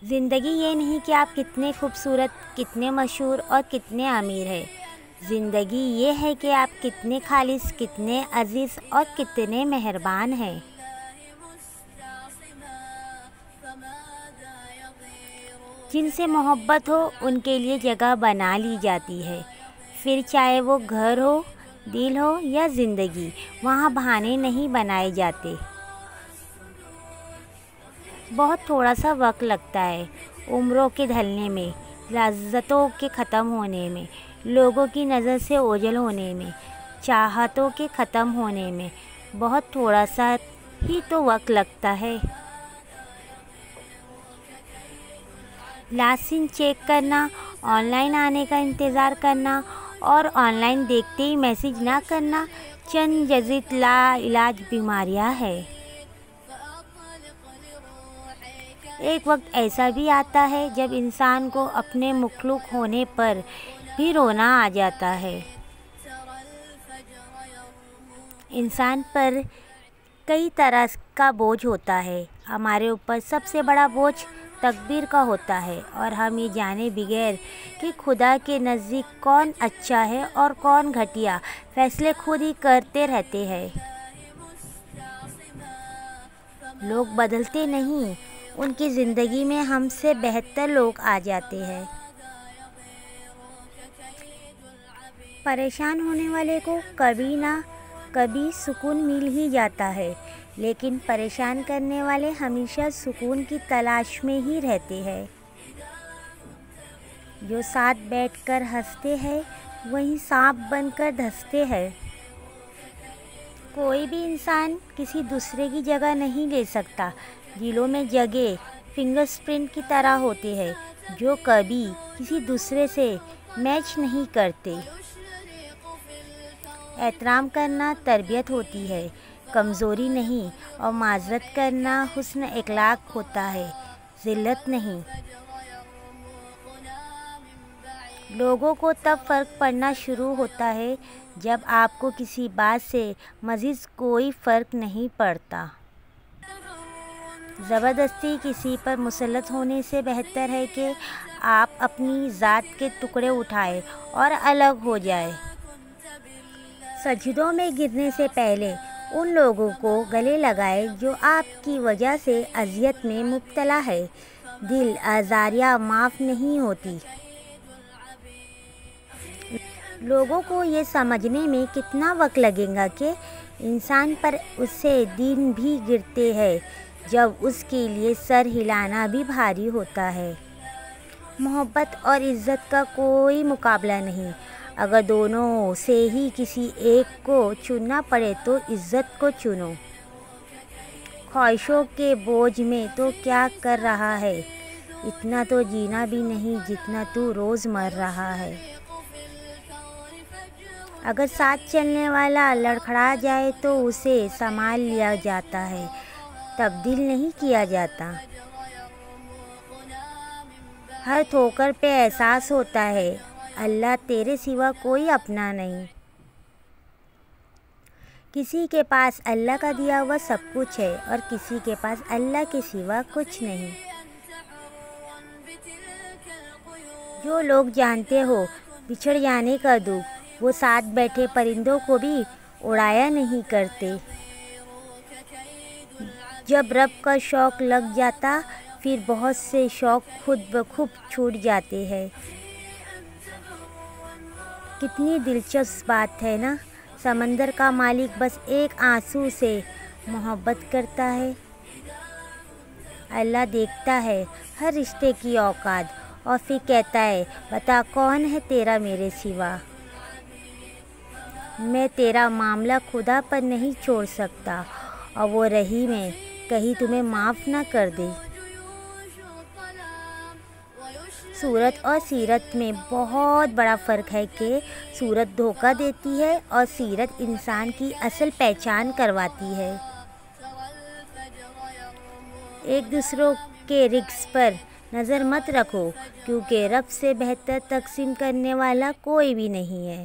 زندگی یہ نہیں کہ آپ کتنے خوبصورت، کتنے مشہور اور کتنے امیر ہیں۔ زندگی یہ ہے کہ آپ کتنے خالص، کتنے عزیز اور کتنے مہربان ہیں۔ جن سے محبت ہو ان کے لیے جگہ بنا لی جاتی ہے، پھر چاہے وہ گھر ہو، دل ہو یا زندگی، وہاں بہانے نہیں بنائے جاتے۔ بہت تھوڑا سا وقت لگتا ہے عمروں کے ڈھلنے میں، لذتوں کے ختم ہونے میں، لوگوں کی نظر سے اوجھل ہونے میں، چاہتوں کے ختم ہونے میں، بہت تھوڑا سا ہی تو وقت لگتا ہے۔ لاسٹ سین چیک کرنا، آن لائن آنے کا انتظار کرنا اور آن لائن دیکھتے ہی میسج نہ کرنا چند جدید لا علاج بیماریاں ہیں۔ ایک وقت ایسا بھی آتا ہے جب انسان کو اپنے مخلوق ہونے پر بھی رونا آ جاتا ہے۔ انسان پر کئی طرح کا بوجھ ہوتا ہے۔ ہمارے اوپر سب سے بڑا بوجھ تقدیر کا ہوتا ہے، اور ہم یہ جانے بغیر کہ خدا کے نزدیک کون اچھا ہے اور کون گھٹیا، فیصلے خود ہی کرتے رہتے ہیں۔ لوگ بدلتے نہیں، ان کی زندگی میں ہم سے بہتر لوگ آ جاتے ہیں۔ پریشان ہونے والے کو کبھی نہ کبھی سکون مل ہی جاتا ہے، لیکن پریشان کرنے والے ہمیشہ سکون کی تلاش میں ہی رہتے ہیں۔ جو ساتھ بیٹھ کر ہنستے ہیں وہی سانپ بن کر دھنستے ہیں۔ کوئی بھی انسان کسی دوسرے کی جگہ نہیں لے سکتا۔ دلوں میں جگہ فنگر پرنٹ کی طرح ہوتے ہیں جو کبھی کسی دوسرے سے میچ نہیں کرتے۔ احترام کرنا تربیت ہوتی ہے، کمزوری نہیں، اور معذرت کرنا حسن اخلاق ہوتا ہے، ذلت نہیں۔ لوگوں کو تب فرق پڑنا شروع ہوتا ہے جب آپ کو کسی بات سے مزید کوئی فرق نہیں پڑتا۔ زبردستی کسی پر مسلط ہونے سے بہتر ہے کہ آپ اپنی ذات کے ٹکڑے اٹھائیں اور الگ ہو جائیں۔ سجدوں میں گرنے سے پہلے ان لوگوں کو گلے لگائیں جو آپ کی وجہ سے اذیت میں مبتلا ہے۔ دل آزاریاں معاف نہیں ہوتی۔ لوگوں کو یہ سمجھنے میں کتنا وقت لگے گا کہ انسان پر اس سے دن بھی گرتے ہیں جب اس کے لیے سر ہلانا بھی بھاری ہوتا ہے۔ محبت اور عزت کا کوئی مقابلہ نہیں۔ اگر دونوں سے ہی کسی ایک کو چننا پڑے تو عزت کو چنو۔ خواہشوں کے بوجھ میں تو کیا کر رہا ہے، اتنا تو جینا بھی نہیں جتنا تو روز مر رہا ہے۔ اگر ساتھ چلنے والا لڑکھڑا جائے تو اسے سنبھال لیا جاتا ہے، تبدیل نہیں کیا جاتا۔ ہر ٹھوکر پہ احساس ہوتا ہے اللہ تیرے سوا کوئی اپنا نہیں۔ کسی کے پاس اللہ کا دیا ہوا سب کچھ ہے اور کسی کے پاس اللہ کے سوا کچھ نہیں۔ جو لوگ جانتے ہو بچھڑ جانے کا دکھ، وہ ساتھ بیٹھے پرندوں کو بھی اڑایا نہیں کرتے۔ جب رب کا شوق لگ جاتا پھر بہت سے شوق خود بخود چھوٹ جاتے ہیں۔ کتنی دلچسپ بات ہے نا، سمندر کا مالک بس ایک آنسو سے محبت کرتا ہے۔ اللہ دیکھتا ہے ہر رشتے کی اوقات اور پھر کہتا ہے بتا کون ہے تیرا میرے سوا۔ میں تیرا معاملہ خدا پر نہیں چھوڑ سکتا، اور وہ رحیم ہے، کہیں تمہیں معاف نہ کر دے۔ صورت اور سیرت میں بہت بڑا فرق ہے کہ صورت دھوکہ دیتی ہے اور سیرت انسان کی اصل پہچان کرواتی ہے۔ ایک دوسروں کے رزق پر نظر مت رکھو، کیونکہ رب سے بہتر تقسیم کرنے والا کوئی بھی نہیں ہے۔